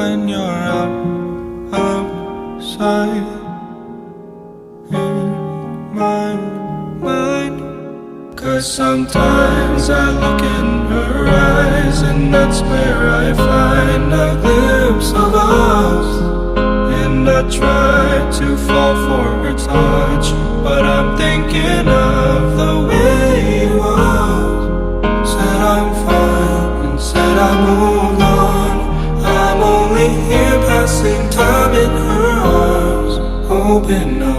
when you're outside in my mind. 'Cause sometimes I look in her eyes, and that's where I find a glimpse of us. And I try to fall for her touch, but I'm thinking of the way it was. Said I'm fine and said I moved on. I'm only here passing time in her arms, hoping no